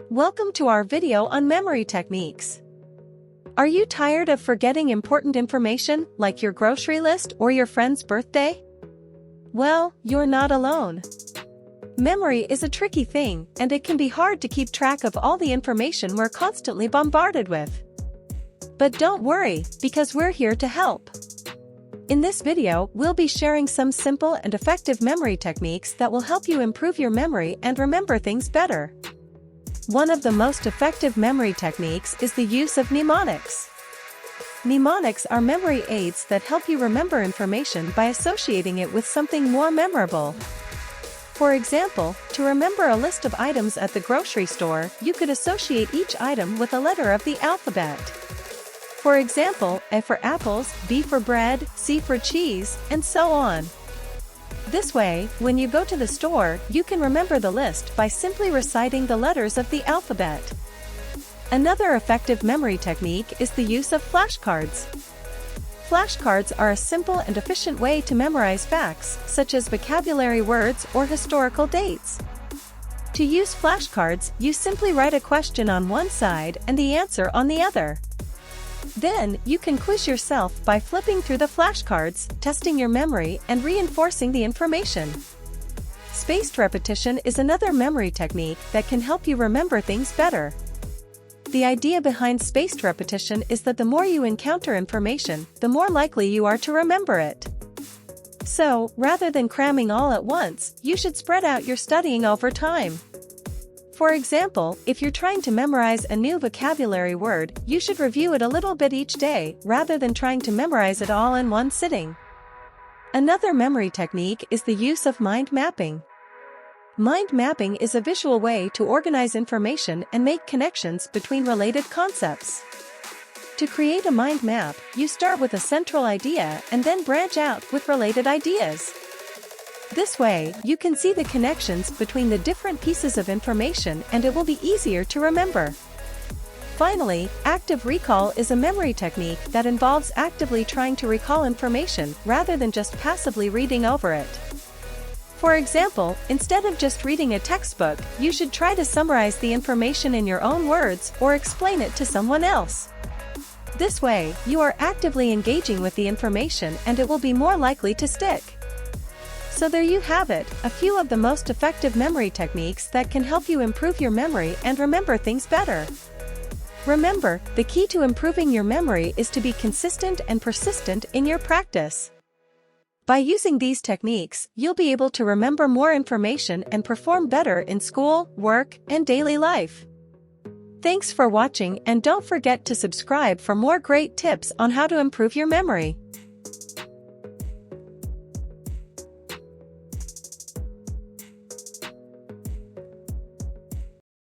Welcome to our video on memory techniques. Are you tired of forgetting important information like your grocery list or your friend's birthday? Well, you're not alone. Memory is a tricky thing, and it can be hard to keep track of all the information we're constantly bombarded with. But don't worry, because we're here to help. In this video, we'll be sharing some simple and effective memory techniques that will help you improve your memory and remember things better. One of the most effective memory techniques is the use of mnemonics. Mnemonics are memory aids that help you remember information by associating it with something more memorable. For example, to remember a list of items at the grocery store, you could associate each item with a letter of the alphabet. For example, A for apples, B for bread, C for cheese, and so on. This way, when you go to the store, you can remember the list by simply reciting the letters of the alphabet. Another effective memory technique is the use of flashcards. Flashcards are a simple and efficient way to memorize facts, such as vocabulary words or historical dates. To use flashcards, you simply write a question on one side and the answer on the other. Then, you can quiz yourself by flipping through the flashcards, testing your memory, and reinforcing the information. Spaced repetition is another memory technique that can help you remember things better. The idea behind spaced repetition is that the more you encounter information, the more likely you are to remember it. So, rather than cramming all at once, you should spread out your studying over time. For example, if you're trying to memorize a new vocabulary word, you should review it a little bit each day, rather than trying to memorize it all in one sitting. Another memory technique is the use of mind mapping. Mind mapping is a visual way to organize information and make connections between related concepts. To create a mind map, you start with a central idea and then branch out with related ideas. This way, you can see the connections between the different pieces of information and it will be easier to remember. Finally, active recall is a memory technique that involves actively trying to recall information rather than just passively reading over it. For example, instead of just reading a textbook, you should try to summarize the information in your own words or explain it to someone else. This way, you are actively engaging with the information and it will be more likely to stick. So there you have it, a few of the most effective memory techniques that can help you improve your memory and remember things better. Remember, the key to improving your memory is to be consistent and persistent in your practice. By using these techniques, you'll be able to remember more information and perform better in school, work, and daily life. Thanks for watching, and don't forget to subscribe for more great tips on how to improve your memory.